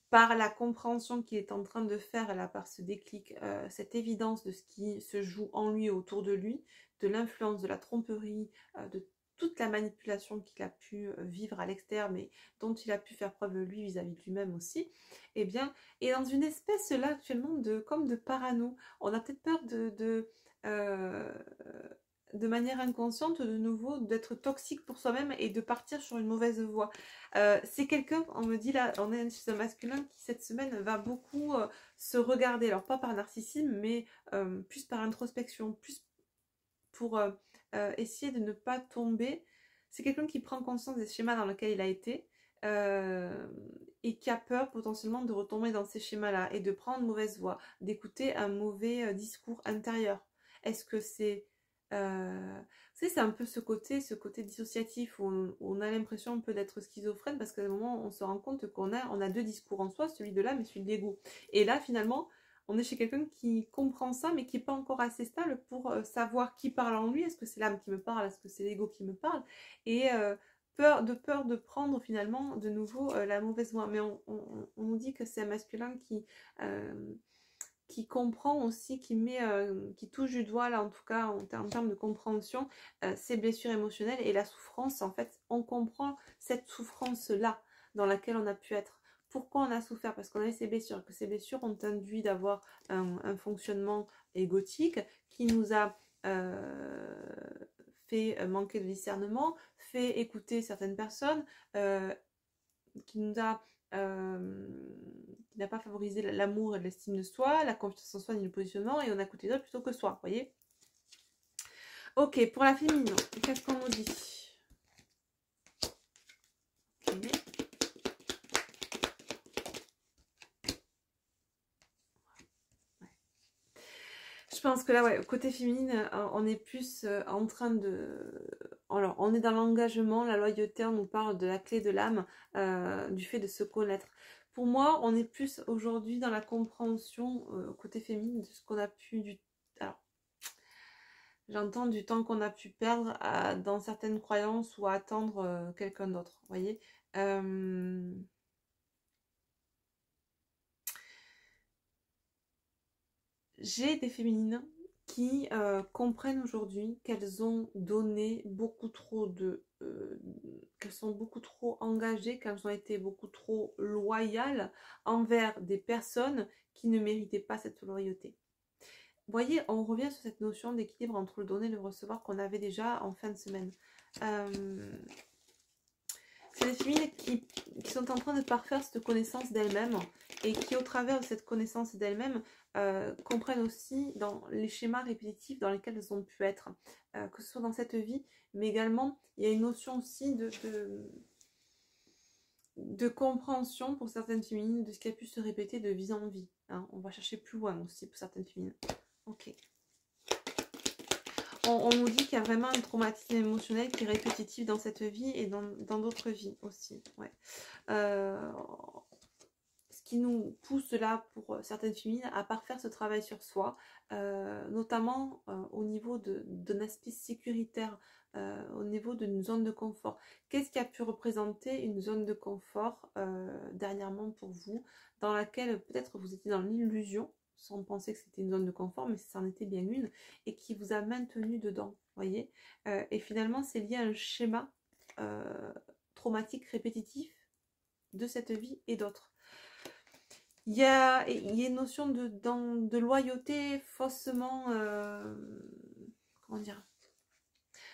par la compréhension qu'il est en train de faire, là, par ce déclic, cette évidence de ce qui se joue en lui, autour de lui, de l'influence, de la tromperie, de toute la manipulation qu'il a pu vivre à l'extérieur, mais dont il a pu faire preuve lui vis-à-vis de lui-même aussi, eh bien, et dans une espèce là actuellement comme de parano. On a peut-être peur de manière inconsciente de nouveau d'être toxique pour soi-même et de partir sur une mauvaise voie. C'est quelqu'un, on me dit là, on est chez un masculin qui cette semaine va beaucoup se regarder, alors pas par narcissisme, mais plus par introspection, plus pour essayer de ne pas tomber. C'est quelqu'un qui prend conscience des schémas dans lesquels il a été et qui a peur potentiellement de retomber dans ces schémas-là et de prendre une mauvaise voie, d'écouter un mauvais discours intérieur. Est-ce que c'est... vous savez, c'est un peu ce côté dissociatif où on a l'impression un peu d'être schizophrène parce qu'à un moment on se rend compte qu'on a deux discours en soi, celui de l'âme et celui de l'ego. Et là finalement, On est chez quelqu'un qui comprend ça, mais qui n'est pas encore assez stable pour savoir qui parle en lui. Est-ce que c'est l'âme qui me parle? Est-ce que c'est l'ego qui me parle? Et peur de prendre finalement de nouveau la mauvaise voie. Mais on nous dit que c'est un masculin qui comprend aussi, qui touche du doigt, là en tout cas en termes de compréhension, ses blessures émotionnelles et la souffrance. En fait, on comprend cette souffrance-là dans laquelle on a pu être. Pourquoi on a souffert? Parce qu'on avait ces blessures, que ces blessures ont induit d'avoir un fonctionnement égotique qui nous a fait manquer de discernement, fait écouter certaines personnes, qui nous a qui n'a pas favorisé l'amour et l'estime de soi, la confiance en soi ni le positionnement, et on a écouté les autres plutôt que soi, vous voyez. Ok, pour la féminine, qu'est-ce qu'on nous dit? Okay. Je pense que là, ouais, côté féminine, on est plus en train de... Alors, on est dans l'engagement, la loyauté, on nous parle de la clé de l'âme, du fait de se connaître. Pour moi, on est plus aujourd'hui dans la compréhension, côté féminine, de ce qu'on a pu... Alors, j'entends du temps qu'on a pu perdre dans certaines croyances ou à attendre quelqu'un d'autre, vous voyez. J'ai des féminines qui comprennent aujourd'hui qu'elles ont donné beaucoup trop qu'elles sont beaucoup trop engagées, qu'elles ont été beaucoup trop loyales envers des personnes qui ne méritaient pas cette loyauté. Vous voyez, on revient sur cette notion d'équilibre entre le donner et le recevoir qu'on avait déjà en fin de semaine. C'est des féminines qui sont en train de parfaire cette connaissance d'elles-mêmes et qui, au travers de cette connaissance d'elles-mêmes, comprennent aussi dans les schémas répétitifs dans lesquels elles ont pu être, que ce soit dans cette vie, mais également, il y a une notion aussi de compréhension pour certaines féminines de ce qui a pu se répéter de vie en vie. Hein. On va chercher plus loin aussi pour certaines féminines. Ok. On nous dit qu'il y a vraiment un traumatisme émotionnel qui est répétitif dans cette vie et dans d'autres vies aussi. Ouais. Ce qui nous pousse là pour certaines féminines à parfaire ce travail sur soi, notamment au niveau d'un aspect sécuritaire, au niveau d'une zone de confort. Qu'est-ce qui a pu représenter une zone de confort dernièrement pour vous, dans laquelle peut-être vous étiez dans l'illusion, sans penser que c'était une zone de confort, mais ça en était bien une, et qui vous a maintenu dedans, voyez. Et finalement, c'est lié à un schéma traumatique répétitif de cette vie et d'autres. Il y a une notion de loyauté faussement... comment dire?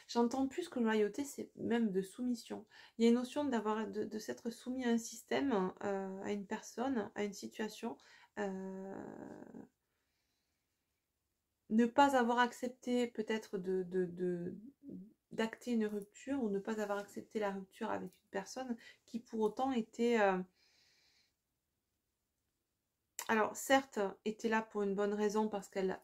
J'entends plus que loyauté, c'est même de soumission. Il y a une notion de s'être soumis à un système, à une personne, à une situation. Ne pas avoir accepté peut-être d'acter une rupture ou ne pas avoir accepté la rupture avec une personne qui pour autant était... alors certes, était là pour une bonne raison parce qu'elle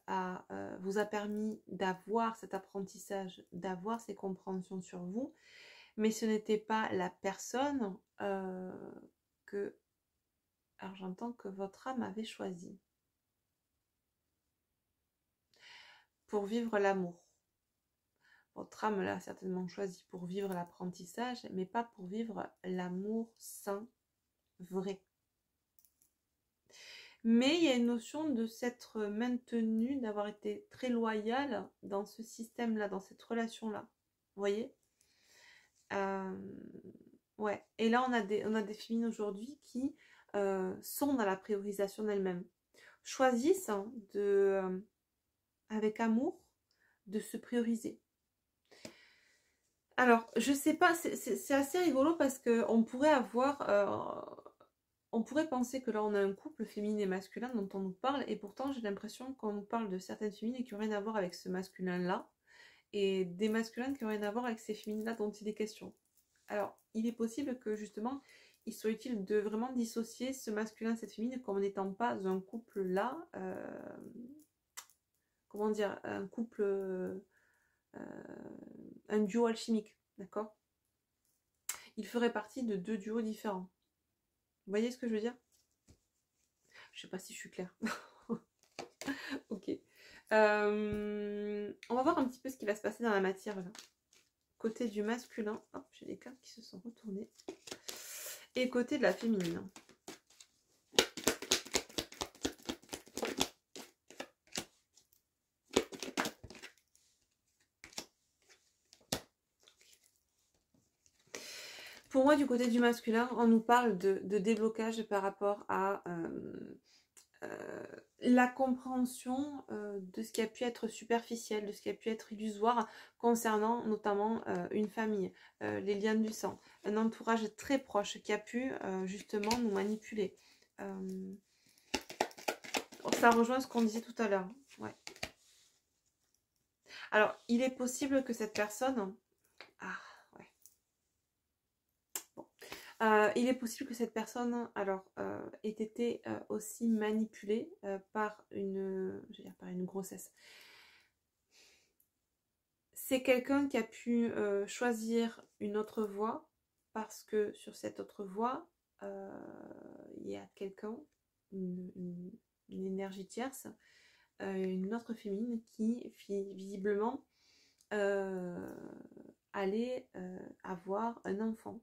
vous a permis d'avoir cet apprentissage, d'avoir ces compréhensions sur vous, mais ce n'était pas la personne que... Alors j'entends que votre âme avait choisi pour vivre l'amour. Votre âme l'a certainement choisi pour vivre l'apprentissage, mais pas pour vivre l'amour sain, vrai. Mais il y a une notion de s'être maintenu, d'avoir été très loyal dans ce système-là, dans cette relation-là. Vous voyez? Ouais. Et là, on a des féminines aujourd'hui qui sont dans la priorisation d'elles-mêmes. Choisissent avec amour, de se prioriser. Alors, je sais pas, c'est assez rigolo parce qu'on pourrait avoir... on pourrait penser que là on a un couple féminin et masculin dont on nous parle, et pourtant j'ai l'impression qu'on nous parle de certaines féminines qui n'ont rien à voir avec ce masculin-là, et des masculins qui n'ont rien à voir avec ces féminines-là dont il est question. Alors, il est possible que justement, il soit utile de vraiment dissocier ce masculin et cette féminine comme n'étant pas un couple là, comment dire, un couple, un duo alchimique, d'accord? Il ferait partie de deux duos différents. Vous voyez ce que je veux dire? Je sais pas si je suis claire. On va voir un petit peu ce qui va se passer dans la matière là. Côté du masculin, hop, j'ai les cartes qui se sont retournées. Et côté de la féminine. Pour moi, du côté du masculin, on nous parle de déblocage par rapport à la compréhension de ce qui a pu être superficiel, de ce qui a pu être illusoire concernant notamment une famille, les liens du sang, un entourage très proche qui a pu justement nous manipuler. Ça rejoint ce qu'on disait tout à l'heure. Ouais. Alors, il est possible que cette personne... Ah, ouais. Bon. Il est possible que cette personne ait été aussi manipulée par par une grossesse. C'est quelqu'un qui a pu choisir une autre voie parce que sur cette autre voie, il y a quelqu'un, une énergie tierce, une autre féminine qui visiblement allait avoir un enfant.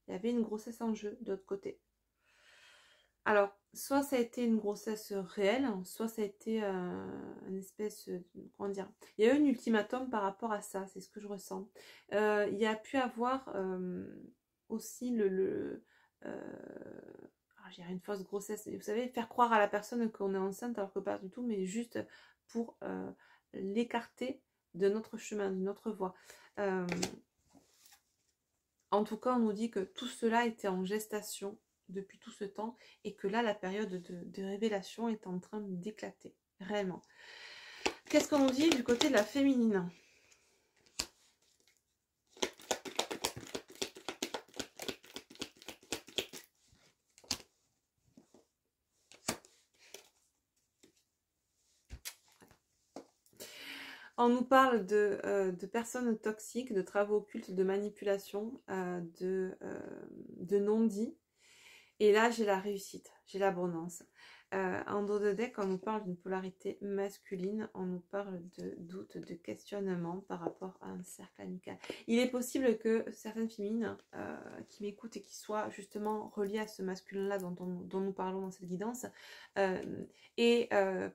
Il y avait une grossesse en jeu de l'autre côté. Alors, soit ça a été une grossesse réelle, soit ça a été une espèce, comment dire, il y a eu un ultimatum par rapport à ça, c'est ce que je ressens. Il y a pu avoir aussi je dirais une fausse grossesse. Vous savez, faire croire à la personne qu'on est enceinte alors que pas du tout, mais juste pour l'écarter de notre chemin, de notre voie. En tout cas, on nous dit que tout cela était en gestation depuis tout ce temps et que là, la période de révélation est en train d'éclater, réellement. Qu'est-ce qu'on nous dit du côté de la féminine ? On nous parle de personnes toxiques, de travaux occultes, de manipulation, de non-dits. Et là, j'ai la réussite, j'ai l'abondance. En dos de deck, on nous parle d'une polarité masculine, on nous parle de doute, de questionnement par rapport à un cercle amical. Il est possible que certaines féminines qui m'écoutent et qui soient justement reliées à ce masculin-là dont nous parlons dans cette guidance, aient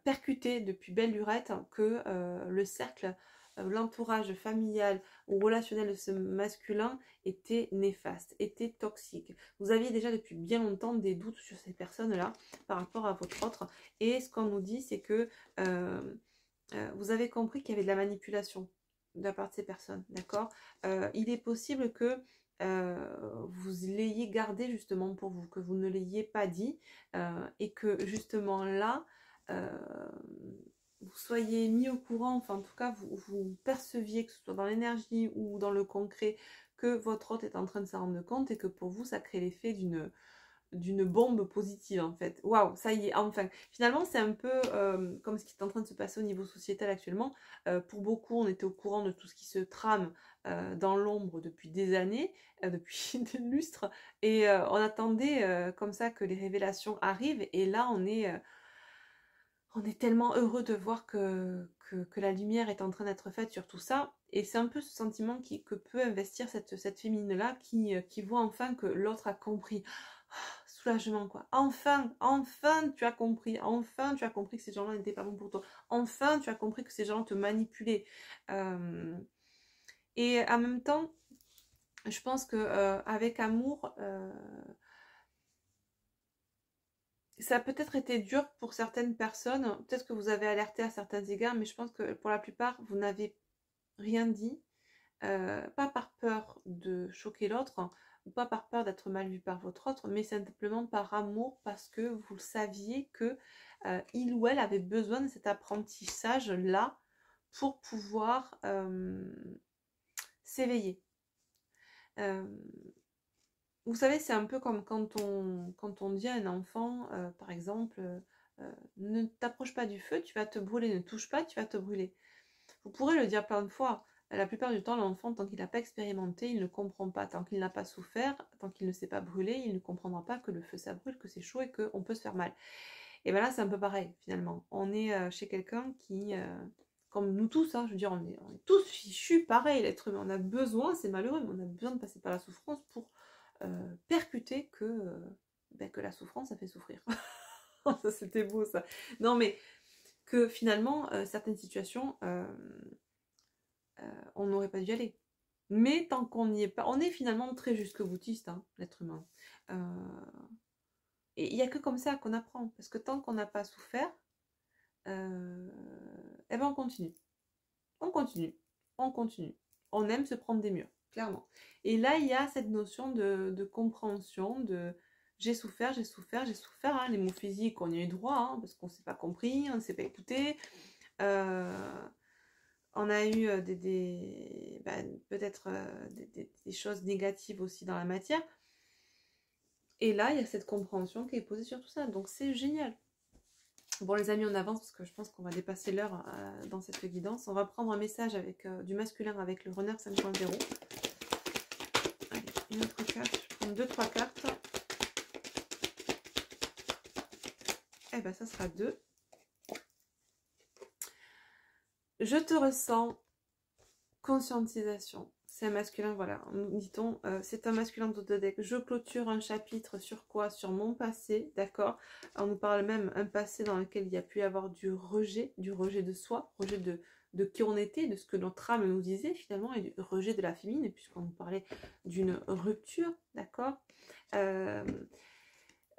percuté depuis belle lurette que le cercle, l'entourage familial ou relationnel de ce masculin était néfaste, était toxique. Vous aviez déjà depuis bien longtemps des doutes sur ces personnes-là par rapport à votre autre. Et ce qu'on nous dit, c'est que vous avez compris qu'il y avait de la manipulation de la part de ces personnes, d'accord. Il est possible que vous l'ayez gardé justement pour vous, que vous ne l'ayez pas dit, et que justement là, vous soyez mis au courant, enfin en tout cas vous perceviez, que ce soit dans l'énergie ou dans le concret, que votre hôte est en train de s'en rendre compte et que pour vous ça crée l'effet d'une bombe positive en fait. Waouh, ça y est, enfin. Finalement, c'est un peu comme ce qui est en train de se passer au niveau sociétal actuellement. Pour beaucoup, on était au courant de tout ce qui se trame dans l'ombre depuis des années, depuis des lustres, et on attendait comme ça que les révélations arrivent, et là, on est tellement heureux de voir que la lumière est en train d'être faite sur tout ça. Et c'est un peu ce sentiment que peut investir cette féminine-là qui voit enfin que l'autre a compris. Soulagement, quoi. Enfin tu as compris. Enfin tu as compris que ces gens-là n'étaient pas bons pour toi. Enfin tu as compris que ces gens te manipulaient. Et en même temps, je pense que avec amour... ça a peut-être été dur pour certaines personnes, peut-être que vous avez alerté à certains égards, mais je pense que pour la plupart, vous n'avez rien dit, pas par peur de choquer l'autre, ou pas par peur d'être mal vu par votre autre, mais simplement par amour, parce que vous saviez que il ou elle avait besoin de cet apprentissage-là pour pouvoir s'éveiller. Vous savez, c'est un peu comme quand on dit à un enfant, par exemple, ne t'approche pas du feu, tu vas te brûler, ne touche pas, tu vas te brûler. Vous pourrez le dire plein de fois. La plupart du temps, l'enfant, tant qu'il n'a pas expérimenté, il ne comprend pas. Tant qu'il n'a pas souffert, tant qu'il ne s'est pas brûlé, il ne comprendra pas que le feu, ça brûle, que c'est chaud et qu'on peut se faire mal. Et ben là, c'est un peu pareil, finalement. On est chez quelqu'un qui, comme nous tous, hein, je veux dire, on est tous fichus, pareil, l'être humain. On a besoin, c'est malheureux, mais on a besoin de passer par la souffrance pour percuter que la souffrance, ça fait souffrir. Ça, c'était beau, ça. Non, mais que finalement, certaines situations, on n'aurait pas dû y aller. Mais tant qu'on n'y est pas, on est finalement très jusque-boutiste, hein, l'être humain. Et il n'y a que comme ça qu'on apprend. Parce que tant qu'on n'a pas souffert, eh ben on continue. On continue. On continue. On aime se prendre des murs, clairement. Et là, il y a cette notion de compréhension, de j'ai souffert, j'ai souffert, j'ai souffert. Hein, les mots physiques, on y a eu droit, hein, parce qu'on ne s'est pas compris, on ne s'est pas écouté. On a eu peut-être des choses négatives aussi dans la matière. Et là, il y a cette compréhension qui est posée sur tout ça. Donc, c'est génial. Bon, les amis, on avance parce que je pense qu'on va dépasser l'heure dans cette guidance. On va prendre un message avec du masculin avec le Runner 5.0. Allez, une autre carte. Je prends 2-3 cartes. Eh ben, ça sera 2. Je te ressens. Conscientisation. C'est un masculin, voilà, nous dit-on, c'est un masculin de deck. Je clôture un chapitre sur quoi? Sur mon passé, d'accord? On nous parle même un passé dans lequel il y a pu y avoir du rejet de soi, rejet de qui on était, de ce que notre âme nous disait finalement, et du rejet de la féminine, puisqu'on nous parlait d'une rupture, d'accord?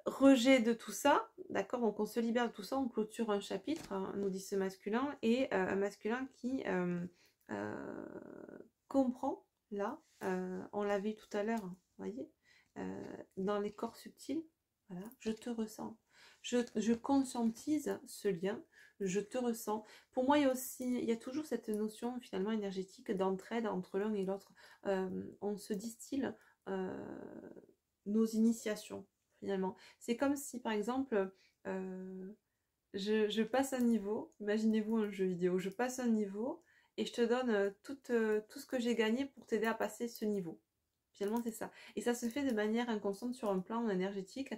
Rejet de tout ça, d'accord? Donc on se libère de tout ça, on clôture un chapitre, hein, nous dit ce masculin, et un masculin qui comprend, là, on l'a vu tout à l'heure, hein, vous voyez, dans les corps subtils, voilà, je te ressens, je conscientise ce lien, je te ressens. Pour moi, il y a toujours cette notion finalement énergétique d'entraide entre l'un et l'autre. On se distille nos initiations, finalement. C'est comme si, par exemple, je passe un niveau, imaginez-vous un jeu vidéo, je passe un niveau et je te donne tout ce que j'ai gagné pour t'aider à passer ce niveau. Finalement, c'est ça. Et ça se fait de manière inconsciente sur un plan énergétique.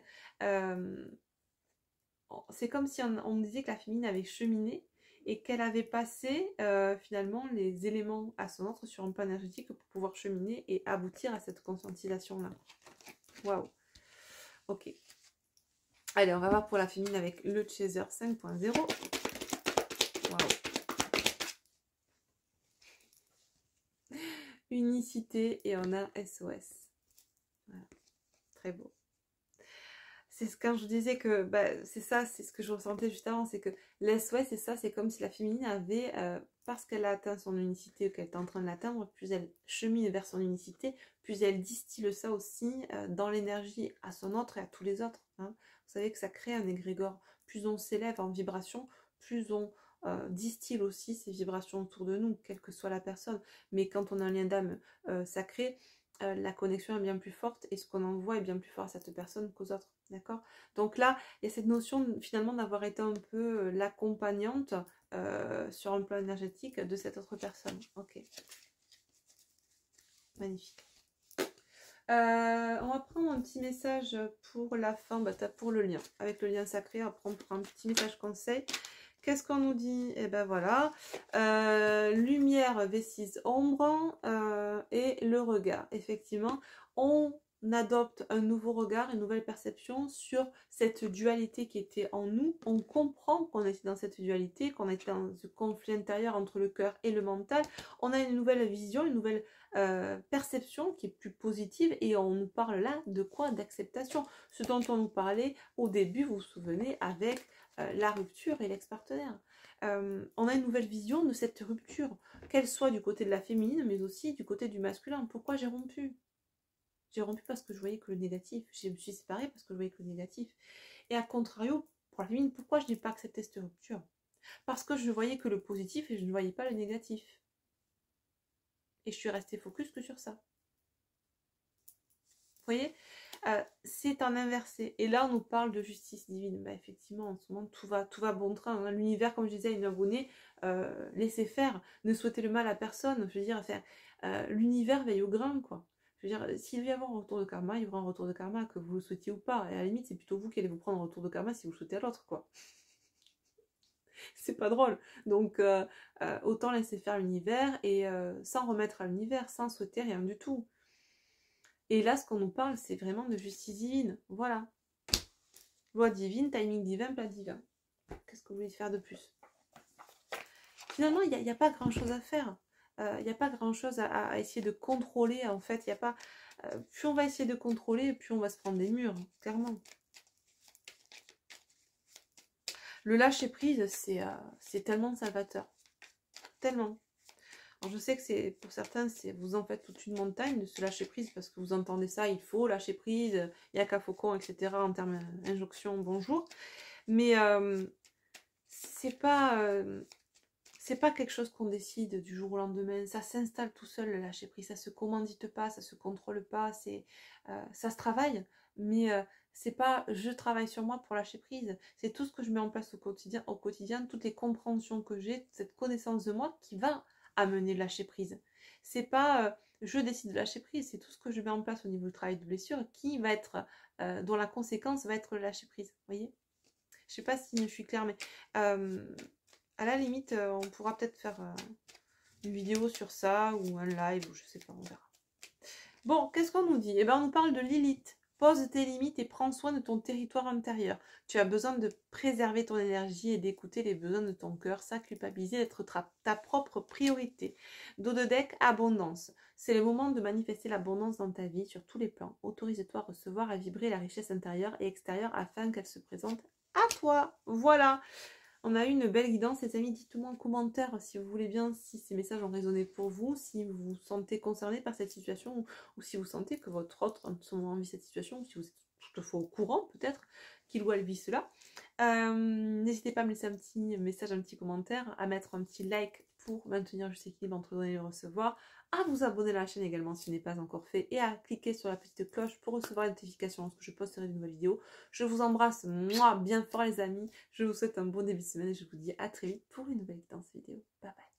C'est comme si on disait que la féminine avait cheminé et qu'elle avait passé finalement les éléments ascendants sur un plan énergétique pour pouvoir cheminer et aboutir à cette conscientisation-là. Waouh. Ok. Allez, on va voir pour la féminine avec le Chaser 5.0. Waouh. Unicité et on a SOS. Voilà. Très beau. C'est ce quand je disais que c'est ça, c'est ce que je ressentais juste avant, c'est que l'SOS, c'est ça, c'est comme si la féminine avait, parce qu'elle a atteint son unicité ou qu'elle est en train de l'atteindre, plus elle chemine vers son unicité, plus elle distille ça aussi dans l'énergie à son autre et à tous les autres. Hein. Vous savez que ça crée un égrégore. Plus on s'élève en vibration, plus on distille aussi ces vibrations autour de nous, quelle que soit la personne. Mais quand on a un lien d'âme sacré, la connexion est bien plus forte et ce qu'on envoie est bien plus fort à cette personne qu'aux autres, d'accord? Donc là, il y a cette notion finalement d'avoir été un peu l'accompagnante sur un plan énergétique de cette autre personne. Ok. Magnifique. On va prendre un petit message pour la fin, pour le lien. Avec le lien sacré, on va prendre un petit message conseil. Qu'est-ce qu'on nous dit? Eh ben voilà, lumière V6 ombre et le regard. Effectivement, on adopte un nouveau regard, une nouvelle perception sur cette dualité qui était en nous. On comprend qu'on était dans cette dualité, qu'on était dans ce conflit intérieur entre le cœur et le mental. On a une nouvelle vision, une nouvelle perception qui est plus positive et on nous parle là de quoi? D'acceptation. Ce dont on nous parlait au début, vous vous souvenez, avec la rupture et l'ex-partenaire. On a une nouvelle vision de cette rupture, qu'elle soit du côté de la féminine, mais aussi du côté du masculin. Pourquoi j'ai rompu? J'ai rompu parce que je voyais que le négatif. Je me suis séparée parce que je voyais que le négatif. Et à contrario, pour la féminine, pourquoi je n'ai pas accepté cette rupture? Parce que je ne voyais que le positif et je ne voyais pas le négatif. Et je suis restée focus que sur ça. Vous voyez, c'est un inversé. Et là, on nous parle de justice divine. Bah, effectivement, en ce moment, tout va bon train. Hein. L'univers, comme je disais à une abonnée, laissez faire. Ne souhaitez le mal à personne. Je veux dire, l'univers veille au grain, quoi. Je veux dire, s'il doit y avoir un retour de karma, il y aura un retour de karma, que vous le souhaitiez ou pas. Et à la limite, c'est plutôt vous qui allez vous prendre un retour de karma si vous le souhaitez à l'autre, quoi. C'est pas drôle. Donc, autant laisser faire l'univers et sans remettre à l'univers, sans souhaiter rien du tout. Et là, ce qu'on nous parle, c'est vraiment de justice divine. Voilà. Loi divine, timing divin, plat divin. Qu'est-ce que vous voulez faire de plus? Finalement, il n'y a pas grand-chose à faire. Il n'y a pas grand-chose à essayer de contrôler, en fait. Il y a pas... plus on va essayer de contrôler, plus on va se prendre des murs, clairement. Le lâcher-prise, c'est tellement salvateur. Tellement. Alors je sais que c'est pour certains, vous en faites toute une montagne de se lâcher prise parce que vous entendez ça, il faut lâcher prise, il y a qu'à faucon, etc. en termes injonction, bonjour. Mais c'est pas quelque chose qu'on décide du jour au lendemain. Ça s'installe tout seul, le lâcher prise. Ça se commandite pas, ça se contrôle pas. Ça se travaille, mais c'est pas je travaille sur moi pour lâcher prise. C'est tout ce que je mets en place au quotidien, toutes les compréhensions que j'ai, cette connaissance de moi qui va amener le lâcher prise. C'est pas je décide de lâcher prise, c'est tout ce que je mets en place au niveau du travail de blessure qui va être, dont la conséquence va être le lâcher prise. Vous voyez? Je sais pas si je suis claire, mais à la limite, on pourra peut-être faire une vidéo sur ça ou un live, ou je sais pas, on verra. Bon, qu'est-ce qu'on nous dit? Eh ben, on nous parle de Lilith. Pose tes limites et prends soin de ton territoire intérieur. Tu as besoin de préserver ton énergie et d'écouter les besoins de ton cœur, sans culpabiliser d'être ta propre priorité. Dos de deck, abondance. C'est le moment de manifester l'abondance dans ta vie sur tous les plans. Autorise-toi à recevoir, à vibrer la richesse intérieure et extérieure afin qu'elle se présente à toi. Voilà. On a eu une belle guidance, les amis. Dites-moi en commentaire si vous voulez bien, si ces messages ont résonné pour vous, si vous vous sentez concerné par cette situation, ou si vous sentez que votre autre en ce moment vit cette situation, ou si vous êtes toutefois au courant peut-être qu'il ou elle vit cela. N'hésitez pas à me laisser un petit message, un petit commentaire, à mettre un petit like pour maintenir juste équilibre entre donner et recevoir, à vous abonner à la chaîne également si ce n'est pas encore fait, et à cliquer sur la petite cloche pour recevoir les notifications lorsque je posterai de nouvelles vidéos. Je vous embrasse, moi, bien fort les amis. Je vous souhaite un bon début de semaine et je vous dis à très vite pour une nouvelle vidéo. Bye bye.